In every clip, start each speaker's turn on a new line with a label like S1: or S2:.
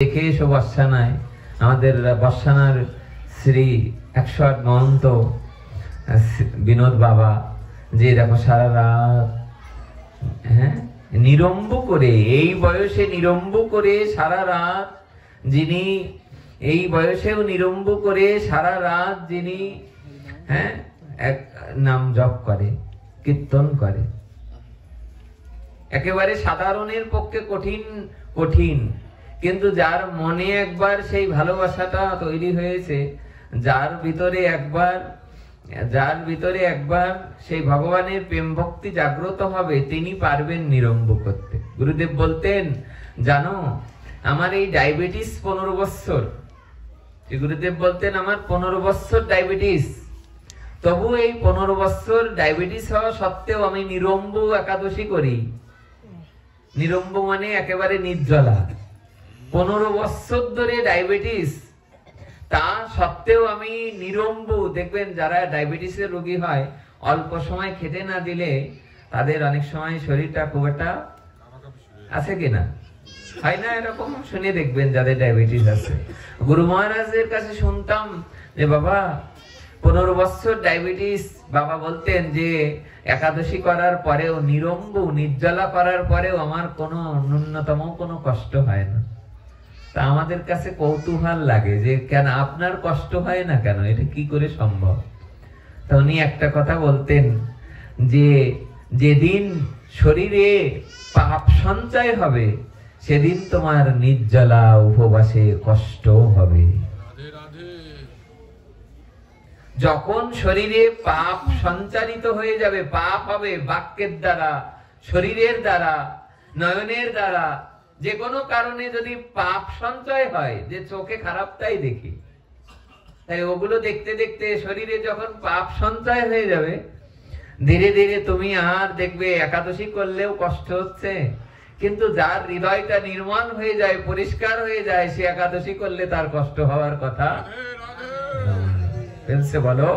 S1: দেখে এসো বর্ষানায়, আমাদের বর্ষানার শ্রী 108 মহন্ত বিনোদ বাবা যে দেখো সারা রাত নিরম্ব করে, এই বয়সে নিরম্ব করে সারা রাত, যিনি এই বয়সেও নিরম্ব করে সারা রাত যিনি এক নাম জপ করে, কীর্তন করে, একেবারে সাধারণের পক্ষে কঠিন কঠিন, কিন্তু যার মনে একবার সেই ভালোবাসাটা তৈরি হয়েছে, যার ভিতরে একবার সেই ভগবানের প্রেম ভক্তি জাগ্রত হবে, তিনি পারবেন নিরম্ব করতে। গুরুদেব বলতেন, জানো আমার এই ডায়াবেটিস 15 বছর, গুরুদেব বলতেন আমার 15 বছর ডায়াবেটিস, তবু এই 15 বছর ডায়াবেটিস হওয়া সত্ত্বেও আমি নিরম্ব একাদশী করি। নিরম্ব মানে একেবারে নির্জলা। 15 বছর ধরে ডায়াবেটিস, তা সত্ত্বেও আমি নিরম্ব। দেখবেন যারা ডায়াবেটিসের রোগী হয়, অল্প সময় খেতে না দিলে তাদের অনেক সময় শরীরটা খুব একটা আছে কিনা, হয় না? এরকম শুনে দেখবেন যাদের ডায়াবেটিস আছে। গুরু মহারাজের কাছে শুনতাম যে বাবা 15 বছর ডায়াবেটিস, বাবা বলতেন যে একাদশী করার পরেও, নিরম্ব নির্জলা করার পরেও আমার কোনো ন্যূনতম কোনো কষ্ট হয় না। তা আমাদের কাছে কৌতূহল লাগে যে কেন আপনার কষ্ট হয় না, কেন এটা কি করে সম্ভব? তা উনি একটা কথা বলতেন যে যেদিন শরীরে পাপ সঞ্চয় হবে সেদিন তোমার নির্জলা উপবাসে কষ্ট হবে। যখন শরীরে পাপ সঞ্চারিত হয়ে যাবে, পাপ হবে বাক্যের দ্বারা, শরীরের দ্বারা, নয়নের দ্বারা, যে কোনো কারণে যদি পাপ সঞ্চয় হয়, যে চোখে খারাপটাই দেখি, তাই ওগুলো দেখতে দেখতে শরীরে যখন পাপ সঞ্চয় হয়ে যাবে, ধীরে ধীরে তুমি আর দেখবে একাদশী করলেও কষ্ট হচ্ছে, কিন্তু যার হৃদয়টা নির্মল হয়ে যায়, পরিষ্কার হয়ে যায়, সে একাদশী করলে তার কষ্ট হওয়ার কথা বলো।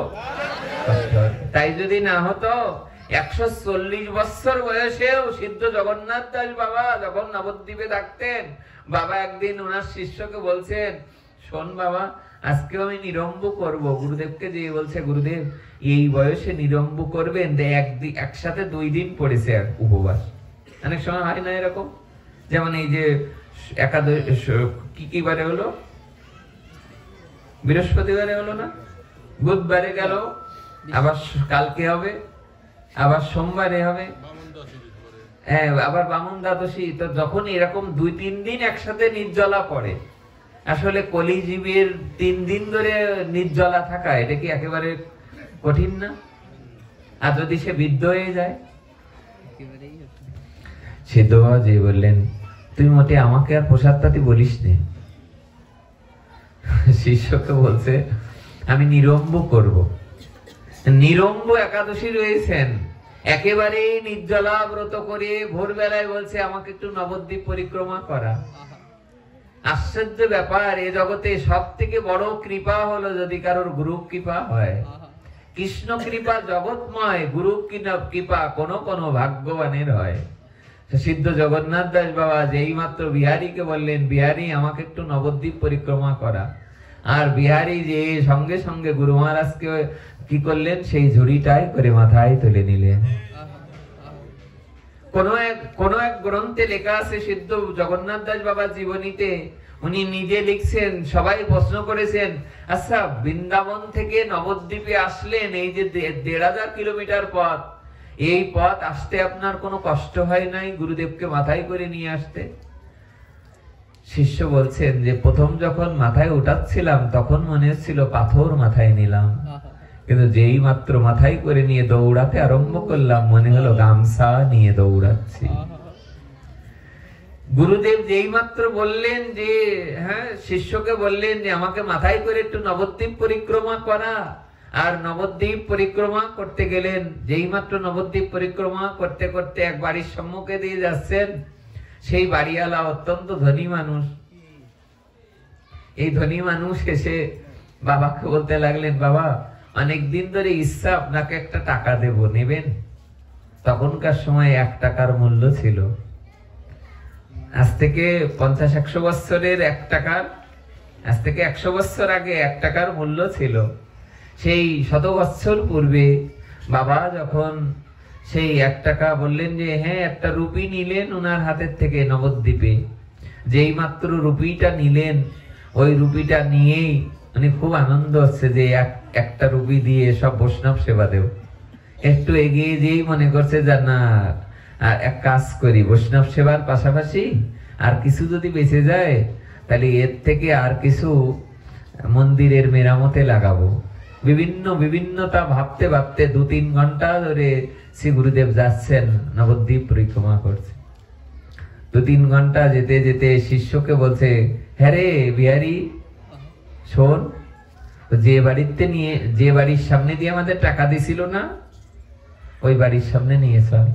S1: তাই যদি না হতো, 140 বছর বয়সেও সিদ্ধ জগন্নাথ দাস বাবা যখন নবদ্বীপে থাকতেন, বাবা একদিন ওনার শিষ্যকে বলছেন, শোন বাবা আজকে আমি নিরম্ব করব। গুরুদেবকে যে বলছে, গুরুদেব এই বয়সে নিরম্ব করবেন? একসাথে 2 দিন পড়েছে উপবাস। অনেক সময় হয় না এরকম, যেমন এই যে একাদশ কি বারে হলো, বৃহস্পতিবারে হলো না, বুধবারে গেল, আবার কালকে হবে, আবার সোমবারে হবে, আবার বামন দ্বাদশী। তো যখন এরকম 2-3 দিন একসাথে নির্জলা পড়ে, আসলে কলিজীবের 3 দিন ধরে নির্জলা থাকা, এটা কি একেবারে কঠিন না? আর যদি সে বৃদ্ধ হয়ে যায়, সিদ্ধ বাবা যে বললেন, তুই মোটে আমাকে আর প্রসাদপাতি বলিস নে। শিষ্যকে বলছে আমি নিরম্ব করব। নিরম্ব একাদশী রয়েছেন, একেবারে নির্জলা ব্রত করে ভোরবেলায় বলছে আমাকে একটু নবদ্বীপ পরিক্রমা করা। আশ্চর্য ব্যাপার, এ জগতে সব থেকে বড় কৃপা হলো যদি কারোর গুরু কৃপা হয়। কৃষ্ণ কৃপা জগৎময়, গুরু কৃপা কোন কোন ভাগ্যবানের হয়। সিদ্ধ জগন্নাথ দাস বাবা যেই মাত্র বিহারীকে বললেন, বিহারী আমাকে একটু নবদ্বীপ পরিক্রমা করা, আর বিহারী যে সঙ্গে সঙ্গে গুরু মহারাজকে কি করলেন, সেই ঝুড়িটাই করে মাথায় তুলে নিলেন। কোন এক গ্রন্থে লেখা আছে, সিদ্ধ জগন্নাথ দাস বাবা জীবনীতে উনি নিজে লিখছেন, সবাই প্রশ্ন করেছেন, আচ্ছা বৃন্দাবন থেকে নবদ্বীপে আসলেন, এই যে 1500 কিলোমিটার পথ, এই পথ আসতে আপনার কোনো কষ্ট হয় নাই গুরুদেবকে মাথায় করে নিয়ে আসতে? শিষ্য বলছেন যে প্রথম যখন মাথায় উঠাচ্ছিলাম তখন মনে হচ্ছিল পাথর মাথায় নিলাম, কিন্তু যেই মাত্র মাথায় করে নিয়ে দৌড়াতে আরম্ভ করলাম মনে হলো গামছা নিয়ে দৌড়াচ্ছি। গুরুদেব যেই মাত্র বললেন যে শিষ্যকে বললেন যে আমাকে মাথায় করে একটু নবদ্বীপ পরিক্রমা করা, আর নবদ্বীপ পরিক্রমা করতে গেলেন। যেই মাত্র নবদ্বীপ পরিক্রমা করতে করতে এক বাড়ির সম্মুখে দিয়ে যাচ্ছেন, সেই বাড়িওয়ালা অত্যন্ত ধনী মানুষ। এই ধনী মানুষ এসে বাবাকে বলতে লাগলেন, বাবা অনেকদিন ধরে ইচ্ছা আপনাকে একটা টাকা দেব, নেবেন? তখনকার সময় 1 টাকার মূল্য ছিল। আজ থেকে 50-100 বছরের 1 টাকার, আজ থেকে 100 বছর আগে 1 টাকার মূল্য ছিল। সেই 100 বছর পূর্বে বাবা যখন সেই 1 টাকা বললেন যে হ্যাঁ, একটা রুপি নিলেন ওনার হাতের থেকে নবদ্বীপে। যেই মাত্র রুপিটা নিলেন, ওই রুপিটা নিয়েই মানে খুব আনন্দ হচ্ছে যে একটা রুপি দিয়ে সব বৈষ্ণব সেবা দেব। একটু এগিয়ে যেই মনে করছে যে না, আর এক কাজ করি, বৈষ্ণব সেবার পাশাপাশি আর কিছু যদি বেঁচে যায় তাহলে এর থেকে আর কিছু মন্দিরের মেরামতে লাগাবো। বিভিন্নতা ভাবতে ভাবতে 2-3 ঘন্টা ধরে শ্রী গুরুদেব যাচ্ছেন, নবদ্বীপ পরিক্রমা করছে। 2-3 ঘন্টা যেতে যেতে শিষ্যকে বলছে, হ্যাঁ রে বিহারি, শোন, যে বাড়ির সামনে দিয়ে আমাদের টাকা দিছিল না, ওই বাড়ির সামনে নিয়ে চল।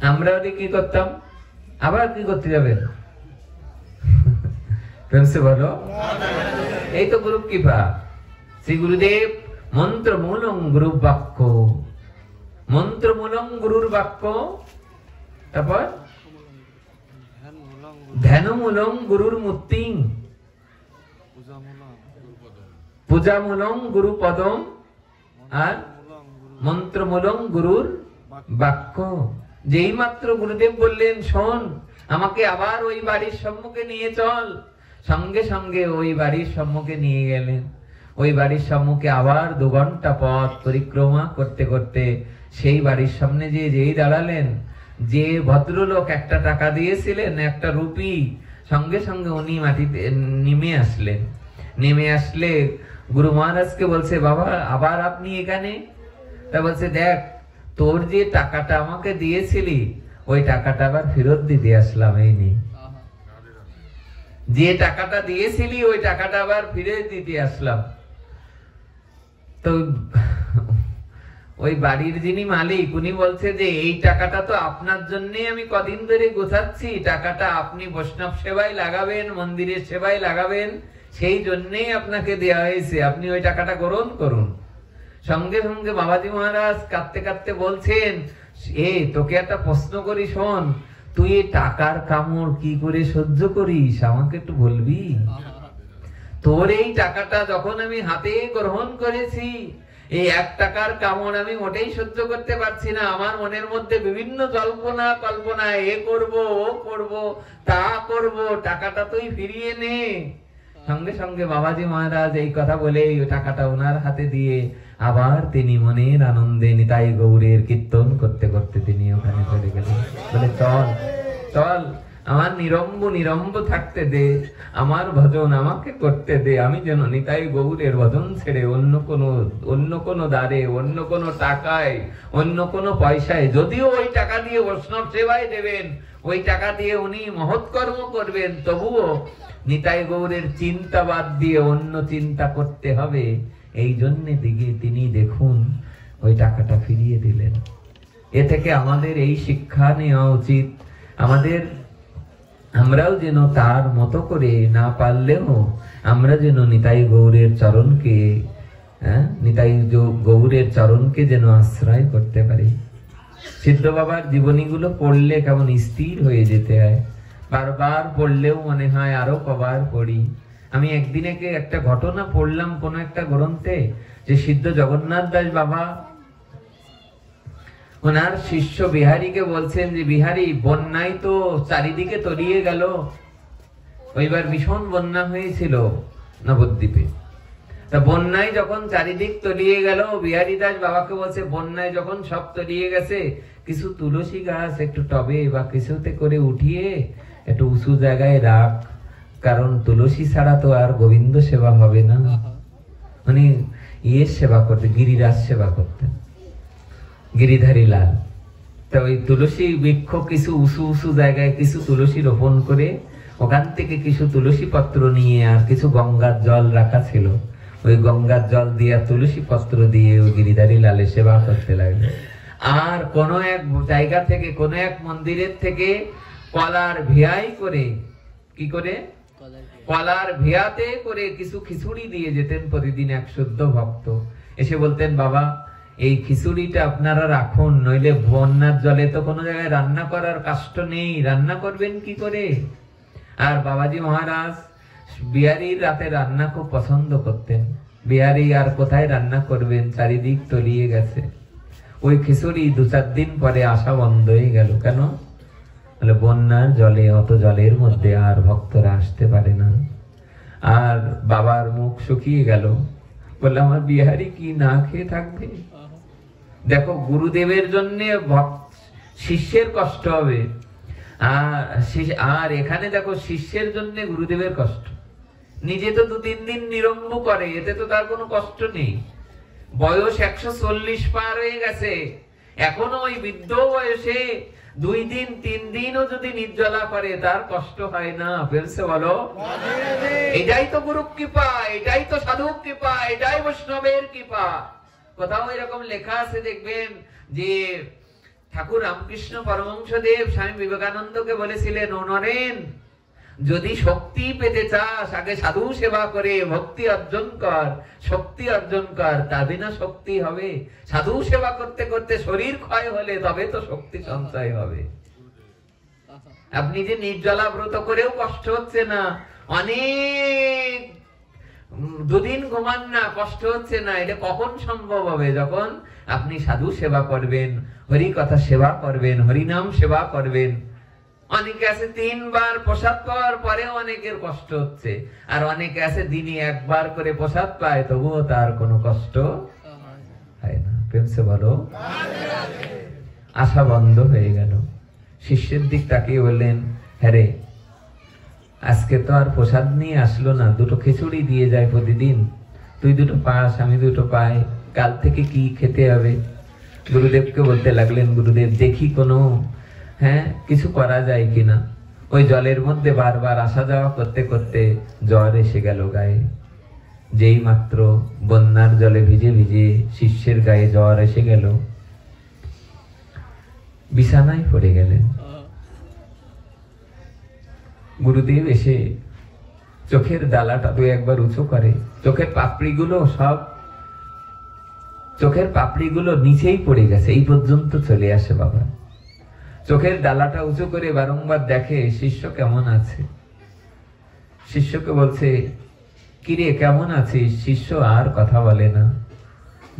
S1: আমরা ওটা কি করতাম, আবার কি করতে যাবেন? বলো, এই তো গুরু কৃপা। শ্রী গুরুদেব মন্ত্রমূলং গুরু বাক্য, মন্ত্রমূলং গুরুর বাক্য, তারপর ধ্যানমূলং গুরুর মূর্তি, পূজামূলং গুরু পদম, আর মন্ত্রমূলং গুরুর বাক্য। যেই মাত্র গুরুদেব বললেন শোন, আমাকে আবার ওই বাড়ির সম্মুখে নিয়ে চল, সঙ্গে সঙ্গে ওই বাড়ির সম্মুখে নিয়ে গেলেন। ওই বাড়ির সম্মুখে আবার 2 ঘন্টা পথ পরিক্রমা করতে করতে সেই বাড়ির সামনে যেই দাঁড়ালেন, যে ভদ্রলোক 1 টাকা দিয়েছিলেন, 1 রুপি, সঙ্গে সঙ্গে উনি মাটিতে নেমে আসলেন। নেমে আসলে গুরু মহারাজকে বলছে, বাবা আবার আপনি এখানে? তা বলছে, দেখ, তোর যে টাকাটা আমাকে দিয়েছিলি, ওই টাকাটা আবার ফেরত দিতে আসলাম। এই নে, যে টাকাটা দিয়েছিলি ওই টাকাটা আবার ফিরে দিতে আসলাম। তো ওই বাড়ির যিনি মালিক, উনি বলছে যে এই টাকাটা তো আপনার জন্যই আমি কদিন ধরে গোছাচ্ছি, টাকাটা আপনি বৈষ্ণব সেবায় লাগাবেন, মন্দিরের সেবায় লাগাবেন, সেই জন্যই আপনাকে দেওয়া হয়েছে, আপনি ওই টাকাটা গ্রহণ করুন। সঙ্গে সঙ্গে বাবাজি মহারাজ কাঁদতে কাঁদতে বলছেন, তোকে একটা প্রশ্ন করি, শোন, তুই এই টাকার কামড় কি করে সহ্য করিস, আমাকে একটু বলবি? তোর এই টাকাটা যখন আমি হাতে গ্রহণ করেছি, এই 1 টাকার কামড় আমি মোটেই সহ্য করতে পারছি না। আমার মনের মধ্যে বিভিন্ন কল্পনা, এ করব, ও করব, তা করব, টাকাটা তুই ফিরিয়ে নে। সঙ্গে সঙ্গে বাবাজি মহারাজ এই কথা বলে ওই টাকাটা ওনার হাতে দিয়ে আবার তিনি মনের আনন্দে নিতাই গৌরের কীর্তন করতে করতে তিনি ওখানে চলে গেলেন। বলে, চল চল, আমার নিরম্ব থাকতে দে, আমার ভজন আমাকে করতে দে, আমি যেন নিতাই গৌরের ভজন ছেড়ে অন্য কোনো দ্বারে, অন্য কোনো টাকায়, অন্য কোনো পয়সায়, যদিও ওই টাকা দিয়ে বৈষ্ণব সেবায় দেবেন, ওই টাকা দিয়ে উনি মহৎ কর্ম করবেন, তবুও নিতাই গৌরের চিন্তা বাদ দিয়ে অন্য চিন্তা করতে হবে। এই জন্য তিনি দেখুন ওই টাকাটা ফিরিয়ে দিলেন। এ থেকে আমাদের এই শিক্ষা নেওয়া উচিত, আমরাও যেন তার মতো করে, না পারলেও আমরা যেন নিতাই গৌরের চরণকে যেন আশ্রয় করতে পারি। সিদ্ধ বাবার জীবনীগুলো পড়লে কেমন স্থির হয়ে যেতে হয়, বারবার পড়লেও মনে হয় আরো কবার পড়ি। আমি একদিনে একটা ঘটনা পড়লাম কোন একটা গ্রন্থে, যে সিদ্ধ জগন্নাথ দাস বাবা ওনার শিষ্য বিহারীকে বলছেন যে, বিহারী, বন্যায় তো চারিদিকে তলিয়ে গেল, ওইবার ভীষণ বন্যা হয়েছিল নবদ্বীপে। তা বন্যায় যখন চারিদিক তলিয়ে গেল, বিহারী দাস বাবাকে বলছে, বন্যায় যখন সব তলিয়ে গেছে, কিছু তুলসী গাছ একটু টবে বা কিছুতে করে উঠিয়ে একটু উঁচু জায়গায় রাখ, কারণ তুলসী ছাড়া তো আর গোবিন্দ সেবা হবে না। মানে সেবা করতে, গিরিরাজ সেবা করতেন, গিরিধারী লাল। তা ওই তুলসী বৃক্ষ কিছু উঁচু জায়গায় কিছু তুলসী রোপণ করে, ওখান থেকে কিছু তুলসী পত্র নিয়ে আর কিছু গঙ্গার জল রাখা ছিল, ওই গঙ্গার জল দিয়ে তুলসী পত্র দিয়ে ওই গিরিধারী লালের সেবা করতে লাগলো। আর কোন এক জায়গা থেকে, কোন এক মন্দিরের থেকে কলার ভিয়াই করে, কি করে, কলার ভিয়াতে করে কিছু খিচুড়ি দিয়ে যেতেন প্রতিদিন এক শুদ্ধ ভক্ত। এসে বলতেন, বাবা এই খিচুড়িটা আপনারা রাখুন, নইলে বন্যার জলে তো কোনো জায়গায় রান্না করার কষ্ট নেই, রান্না করবেন কি করে। আর বাবাজি মহারাজ বিহারীর রাতে রান্না খুব পছন্দ করতেন। বিহারী আর কোথায় রান্না করবেন, চারিদিক তলিয়ে গেছে। ওই খিচুড়ি 2-4 দিন পরে আসা বন্ধ হয়ে গেল। কেন? বলে বন্যার জলে, অত জলের মধ্যে আর ভক্তরা আসতে পারে না। আর বাবার মুখ শুকিয়ে গেল। বললে আমার বিহারী কি না খেয়ে থাকবে? দেখো, গুরুদেবের জন্য শিষ্যের কষ্ট হবে, আর এখানে দেখো শিষ্যের জন্য গুরুদেবের কষ্ট। নিজে তো 2-3 দিন নিরম্ব করে, এতে তো তার কোনো কষ্ট নেই। বয়স 140 পার হয়ে গেছে, এখনো ওই বৃদ্ধ বয়সে 2 দিন 3 দিনও যদি নির্জলা করে তার কষ্ট হয় না। ফেলছে বলো, এটাই তো গুরু কৃপা, এটাই তো সাধু কৃপা, এটাই বৈষ্ণবের কৃপা। কোথাও এরকম লেখা আছে দেখবেন যে ঠাকুর রামকৃষ্ণ পরমহংসদেব স্বামী বিবেকানন্দকে বলেছিলেন, ও নরেন, যদি শক্তি পেতে চাস আগে সাধু সেবা করে ভক্তি অর্জন কর, শক্তি অর্জন কর, তবে না শক্তি হবে। সাধু সেবা করতে করতে শরীর ক্ষয় হলে তবে তো শক্তি সঞ্চয় হবে। আপনি যে নির্জলা ব্রত করেও কষ্ট হচ্ছে না, অনেক 2 দিন ঘুমান না, কষ্ট হচ্ছে না, এটা কখন সম্ভব হবে? যখন আপনি সাধু সেবা করবেন, হরি কথা সেবা করবেন, হরিনাম সেবা করবেন। অনেকে আছে 3 বার প্রসাদ পাওয়ার পরেও অনেকের কষ্ট হচ্ছে, আর অনেকে আছে দিনে 1 বার করে প্রসাদ পায় তবুও তার কোনো কষ্ট হয় না। প্রেমসে বলো, আশা বন্ধ হয়ে গেল। শিষ্যের দিক তাকিয়ে বললেন, হ্যাঁ রে, আজকে তো আর প্রসাদ নিয়ে আসলো না, 2টো খিচুড়ি দিয়ে যায় প্রতিদিন, তুই 2টো পাস, আমি 2টো পাই, কাল থেকে কি খেতে হবে? গুরুদেবকে বলতে লাগলেন, গুরুদেব দেখি কোনো কিছু করা যায় কিনা। ওই জলের মধ্যে বারবার আসা যাওয়া করতে করতে জ্বর এসে গেল গায়ে। যেই মাত্র বন্যার জলে ভিজে ভিজে শিষ্যের গায়ে জ্বর এসে গেল, বিছানায় পড়ে গেলেন। গুরুদেব এসে চোখের ডালাটা 2-1 উঁচু করে, চোখের পাপড়িগুলো নিচেই পড়ে গেছে, এই পর্যন্ত চলে আসে বাবা। চোখের ডালাটা উঁচু করে বারংবার দেখে শিষ্য কেমন আছে। শিষ্যকে বলছে, কিরে কেমন আছিস? শিষ্য আর কথা বলে না,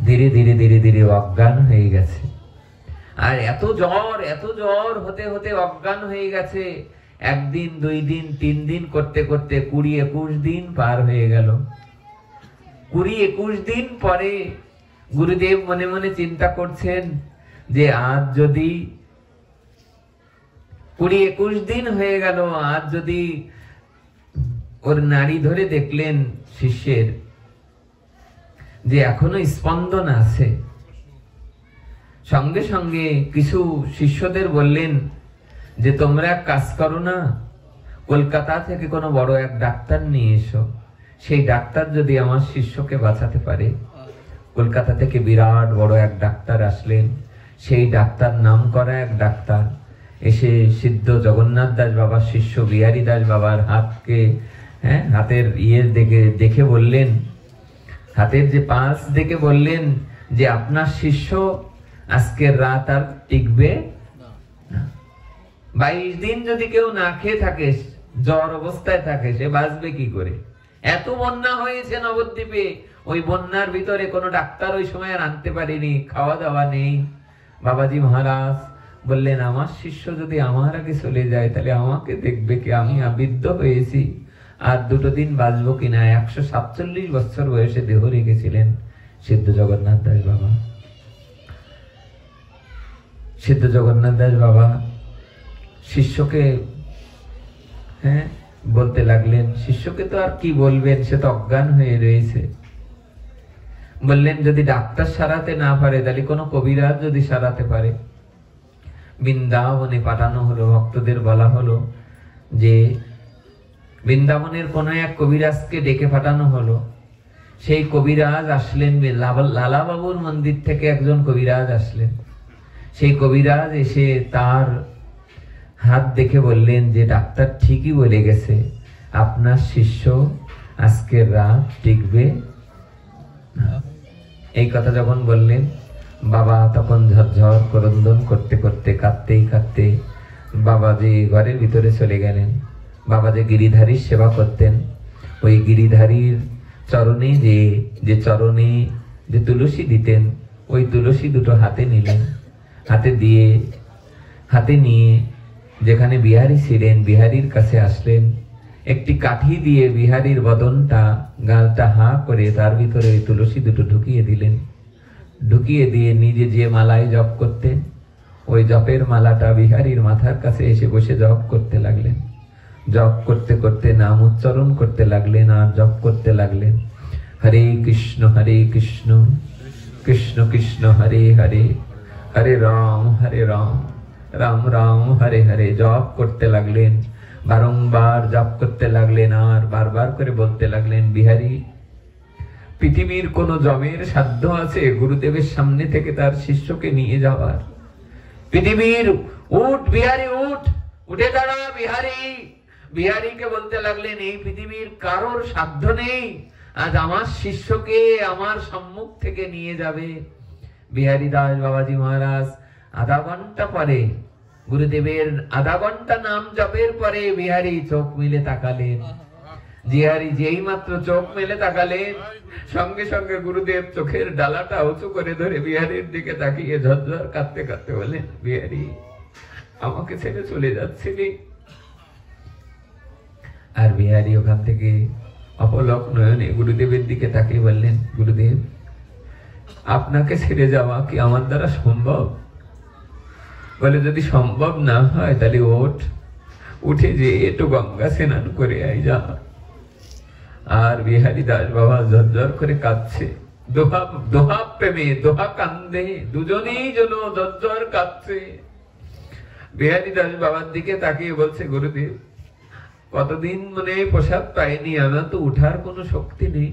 S1: ধীরে ধীরে ধীরে ধীরে অজ্ঞান হয়ে গেছে। আর এত জ্বর হতে হতে অজ্ঞান হয়ে গেছে। 1 দিন 2 দিন 3 দিন করতে করতে 20-21 দিন পার হয়ে গেল। 20-21 দিন পরে গুরুদেব মনে মনে চিন্তা করছেন যে আজ যদি 20-21 দিন হয়ে গেল, আজ যদি ওর নাড়ি ধরে দেখলেন শিষ্যের যে এখনো স্পন্দন আছে। সঙ্গে সঙ্গে কিছু শিষ্যদের বললেন যে তোমরা এক কাজ করো না, কলকাতা থেকে কোনো বড় এক ডাক্তার নিয়ে এসো, সেই ডাক্তার যদি আমার শিষ্যকে বাঁচাতে পারে। কলকাতা থেকে বিরাট বড় এক ডাক্তার আসলেন। সেই ডাক্তার নাম করা এক ডাক্তার এসে সিদ্ধ জগন্নাথ দাস বাবার শিষ্য বিহারী দাস বাবার হাতের দেখে বললেন, হাতের যে পাঁচ দেখে বললেন যে আপনার শিষ্য আজকের রাত আর টিকবে না। 22 দিন যদি কেউ না খেয়ে থাকে, জ্বর অবস্থায় থাকে, সে বাঁচবে কি করে? এত বন্যা হয়েছে নবদ্বীপে, ওই বন্যার ভিতরে কোনো ডাক্তার ওই সময় আর আনতে পারেনি, খাওয়া দাওয়া নেই। বাবাজি মহারাজ বললেন, আমার শিষ্য যদি আমার আগে চলে যায় তাহলে আমাকে দেখবে কি? আমি আবৃদ্ধ হয়েছি, আর 2 দিন বাঁচবো কিনা। 147 বছর বয়সে দেহ রেখেছিলেন সিদ্ধ জগন্নাথ দাস বাবা। সিদ্ধ জগন্নাথ দাস বাবা শিষ্যকে বলতে লাগলেন, শিষ্যকে তো আর কি বলবেন, সে তো অজ্ঞান হয়ে রয়েছে। বললেন যদি ডাক্তার সারাতে না পারে তাহলে কোনো কবিরাজ যদি সারাতে পারে। বৃন্দাবনে পাঠানো হলো, ভক্তদের বলা হলো যে বৃন্দাবনের কোন এক কবিরাজকে ডেকে পাঠানো হলো। সেই কবিরাজ আসলেন, লালা বাবুর মন্দির থেকে একজন কবিরাজ আসলেন। সেই কবিরাজ এসে তার হাত দেখে বললেন যে ডাক্তার ঠিকই বলে গেছে, আপনার শিষ্য আজকের রাত টিকবে না। এই কথা যখন বললেন, বাবা তখন ঝরঝর ক্রন্দন করতে করতে কাঁদতেই কাঁদতে বাবা যে ঘরের ভিতরে চলে গেলেন। বাবা যে গিরিধারীর সেবা করতেন, ওই গিরিধারীর চরণে যে চরণে যে তুলসী দিতেন, ওই তুলসী দুটো হাতে নিলেন। হাতে নিয়ে যেখানে বিহারী ছিলেন, বিহারীর কাছে আসলেন। একটি কাঠি দিয়ে বিহারীর বদনটা, গালটা হা করে তার ভিতরে ওই তুলসী দুটো ঢুকিয়ে দিলেন। ঢুকিয়ে দিয়ে নিজে যে মালায় জপ করতেন, ওই জপের মালাটা বিহারীর মাথার কাছে এসে বসে জপ করতে লাগলেন। জপ করতে করতে নাম উচ্চারণ করতে লাগলেন আর জপ করতে লাগলেন। হরে কৃষ্ণ কৃষ্ণ কৃষ্ণ হরে হরে, হরে রাম রাম রাম হরে হরে জপ করতে লাগলেন। বারংবার জপ করতে লাগলেন আর বারবার করে বলতে লাগলেন, বিহারী, পৃথিবীর কোন জমের সাধ্য আছে গুরুদেবের সামনে থেকে তার শিষ্যকে নিয়ে যাওয়ার? পৃথিবীর উঠ বিহারী, উঠে দাঁড়া বিহারী। বিহারীকে বলতে লাগলেন, এই পৃথিবীর কারোর সাধ্য নেই আজ আমার শিষ্যকে আমার সম্মুখ থেকে নিয়ে যাবে। বিহারী দাস বাবাজি মহারাজ আধা ঘন্টা পরে, গুরুদেবের আধা ঘন্টা নাম জপের পরে বিহারী চোখ মিলে তাকালেন। বিহারী যেই মাত্র চোখ মেলে তাকালেন, সঙ্গে সঙ্গে গুরুদেব চোখের ডালাটা উঁচু করে ধরে বিহারীর দিকে তাকিয়ে ঝরঝর কাঁদতে কাঁদতে বলেন, বিহারী আমাকে ছেড়ে চলে যাচ্ছিলি? আর বিহারী ওখান থেকে অপলক নয়নে গুরুদেবের দিকে তাকিয়ে বললেন, গুরুদেব, আপনাকে ছেড়ে যাওয়া কি আমার দ্বারা সম্ভব? বলে, যদি সম্ভব না হয় তাহলে উঠে যে একটু গঙ্গা স্নান করে আই যা। আর বিহারী দাস বাবা ঝরঝর করে কাঁদছে, দোহা প্রেমে দোহা কান্দে, দুজনেই যেন ঝরঝর কাঁদছে। বিহারী দাস বাবার দিকে তাকিয়ে বলছে, গুরুদেব, কতদিন মনে প্রসাদ পাইনি, আমার তো উঠার কোনো শক্তি নেই।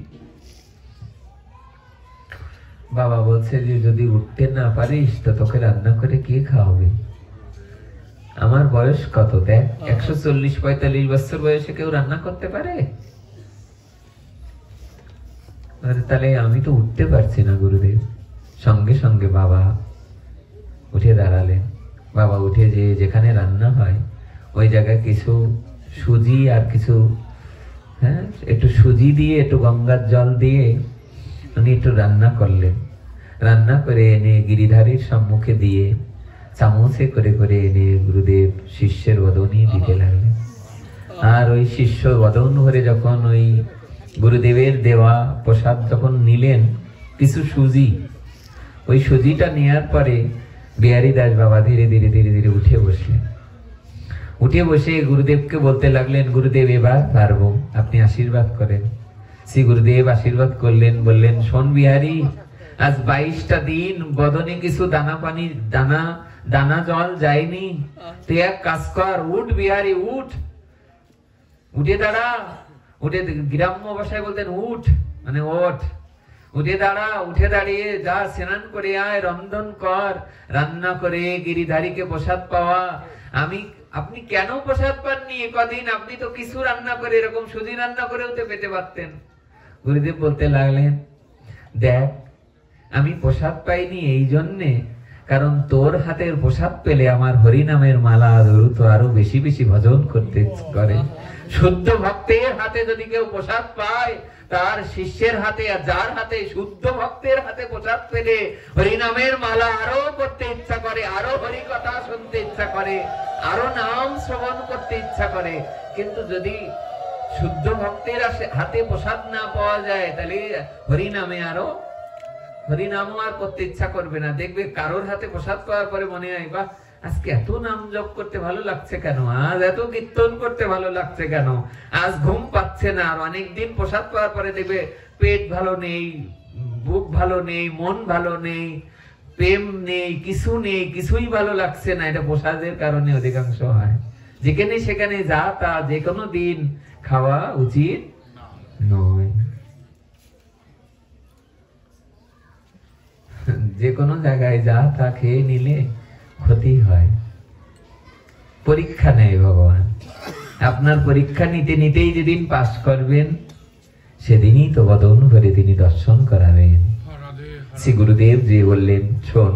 S1: বাবা বলছে যে যদি উঠতে না পারিস তো তোকে রান্না করে কে খাওয়াবে? আমার বয়স কত দেখ, 140-45 বছর বয়সে কেউ রান্না করতে পারে? তাহলে আমি তো উঠতে পারছি না গুরুদেব। সঙ্গে সঙ্গে বাবা উঠে দাঁড়ালেন। বাবা উঠে যে যেখানে রান্না হয় ওই জায়গায় কিছু সুজি আর কিছু একটু সুজি দিয়ে একটু গঙ্গার জল দিয়ে উনি একটু রান্না করলেন। রান্না করে এনে গিরিধারীর সম্মুখে দিয়ে চামচে করে করে এনে গুরুদেব শিষ্যের বদনই দিতে লাগলেন। আর ওই শিষ্য বদন ভরে যখন ওই গুরুদেবের দেওয়া প্রসাদ যখন নিলেন, কিছু সুজি, ওই সুজিটা নেওয়ার পরে বিহারী দাস বাবা ধীরে ধীরে ধীরে ধীরে উঠে বসলেন। উঠে বসে গুরুদেবকে বলতে লাগলেন, গুরুদেব এবার পারবো, আপনি আশীর্বাদ করেন। শ্রী গুরুদেব আশীর্বাদ করলেন, বললেন, শোন বিহারী, আজ 22টা দিন বদনে কিছু দানা পানি দানা জল যায়নি। তুই এক কাজ কর, উঠ বিহারী, উঠে দাঁড়া। উঠে, গ্রাম্য ভাষায় বলতেন উঠ মানে ওঠ। উঠে দাঁড়া, উঠে দাঁড়িয়ে যা স্নান করে আয়, রন্ধন কর, রান্না করে গিরিধারীকে প্রসাদ পাওয়া। আপনি কেন প্রসাদ পাননি কদিন? আপনি তো কিছু রান্না করে, এরকম সুজি রান্না করেও তো পেতে পারতেন। গুরুদেব বলতে লাগলেন, দেখ, আমি প্রসাদ পাইনি এই জন্যে কারণ তোর হাতের প্রসাদ পেলে আমার হরিনামের মালা দ্রুত আরো বেশি বেশি ভজন করতে করে। শুদ্ধ ভক্তের হাতে যদি কেউ প্রসাদ পায়, তার শিষ্যের হাতে, আর যার হাতে শুদ্ধ ভক্তের হাতে প্রসাদ পেলে হরিনামের মালা আরো করতে ইচ্ছা করে, আরো হরি কথা শুনতে ইচ্ছা করে, আরো নাম শ্রবণ করতে ইচ্ছা করে। কিন্তু যদি শুদ্ধ ভক্তের হাতে প্রসাদ না পাওয়া যায়, তাহলে হরিনামও আর করতে ইচ্ছা করবে না। দেখবে কারোর হাতে প্রসাদ পাওয়ার পরে মনে হয়, বাহ, আজকে এত নাম জপ করতে ভালো লাগছে কেন, আজ এত কীর্তন করতে ভালো লাগছে কেন, আজ ঘুম পাচ্ছে না। আর অনেকদিন প্রসাদ পাওয়ার পরে দেখবে পেট ভালো নেই, বুক ভালো নেই, মন ভালো নেই, প্রেম নেই, কিছু নেই, কিছুই ভালো লাগছে না। এটা প্রসাদের কারণে অধিকাংশ হয়। যেখানে সেখানে যা তা যে কোনো দিন খাওয়া উচিত নয়। যে কোনো জায়গায় যা তা খেয়ে নিলে ক্ষতি হয়। পরীক্ষা নেয় ভগবান। আপনার পরীক্ষা নিতে নিতেই যেদিন পাস করবেন, সেদিনই তো বদন ভরে তিনি দর্শন করাবেন। শ্রী গুরুদেব যে বললেন, শোন,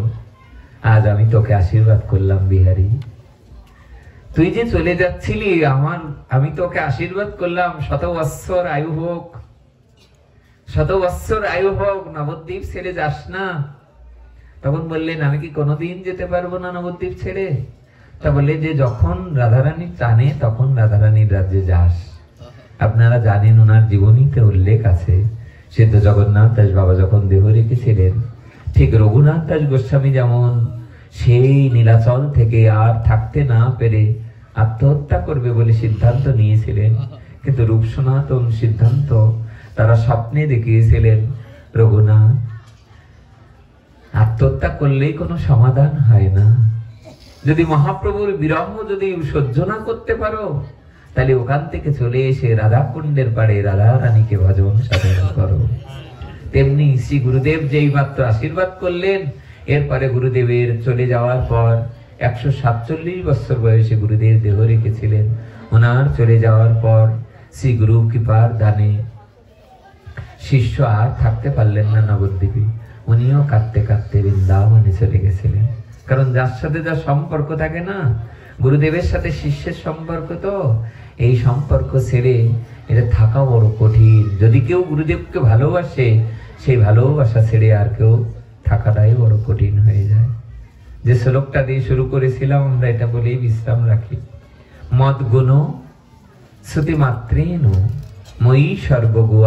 S1: আজ আমি তোকে আশীর্বাদ করলাম বিহারী, তুই যে চলে যাচ্ছিলি, আমি তোকে আশীর্বাদ করলাম, 100 বৎসর আয়ু হোক, 100 বৎসর আয়ু হোক, নবদ্বীপ ছেড়ে যাস না। তখন বললেন, আমি কি কোনোদিন যেতে পারবো না নবদ্বীপ ছেড়ে? তা বললে যে যখন রাধারানী টানে তখন রাধারানীর রাজ্যে যাস। আপনারা জানেন, ওনার জীবনীতে উল্লেখ আছে, সিদ্ধ জগন্নাথ দাস বাবা যখন দেহ রেখেছিলেন, ঠিক রঘুনাথ দাস গোস্বামী যেমন সেই নীলাচল থেকে আর থাকতে না পেরে আত্মহত্যা করবে বলে সিদ্ধান্ত নিয়েছিলেন, কিন্তু রূপ সনাতন সিদ্ধান্ত তারা স্বপ্নে দেখিয়েছিলেন, রঘুনাথ, আত্মহত্যা করলেই কোনো সমাধান হয় না। যদি মহাপ্রভুর বিরহ যদি সহ্য না করতে পারো, তাহলে ওখান থেকে চলে এসে রাধা কুণ্ডের পাড়ে রাধা রানীকে ভজন সাধন করো। তেমনি শ্রী গুরুদেব যেই মাত্র আশীর্বাদ করলেন, এরপরে গুরুদেবের চলে যাওয়ার পর 147 বছর বয়সে গুরুদেব দেহ রেখেছিলেন। ওনার চলে যাওয়ার পর শ্রী গুরু কৃপার দানে শিষ্য আর থাকতে পারলেন না নবদ্বীপে। উনিও কাঁদতে কাঁদতে বৃন্দাবনে চলে গেছিলেন। কারণ যার সাথে যার সম্পর্ক থাকে না, গুরুদেবের সাথে শিষ্যের সম্পর্ক, তো এই সম্পর্ক ছেড়ে এটা থাকা বড় কঠিন। যদি কেউ গুরুদেবকে ভালোবাসে, সেই ভালোবাসা ছেড়ে আর কেউ থাকাটাই বড় কঠিন হয়ে যায়। যে শ্লোকটা দিয়ে শুরু করেছিলাম, আমরা এটা বলেই বিশ্রাম রাখি, মদ গুণ শ্রুতি মাত্রেন মই সর্বগুয়া।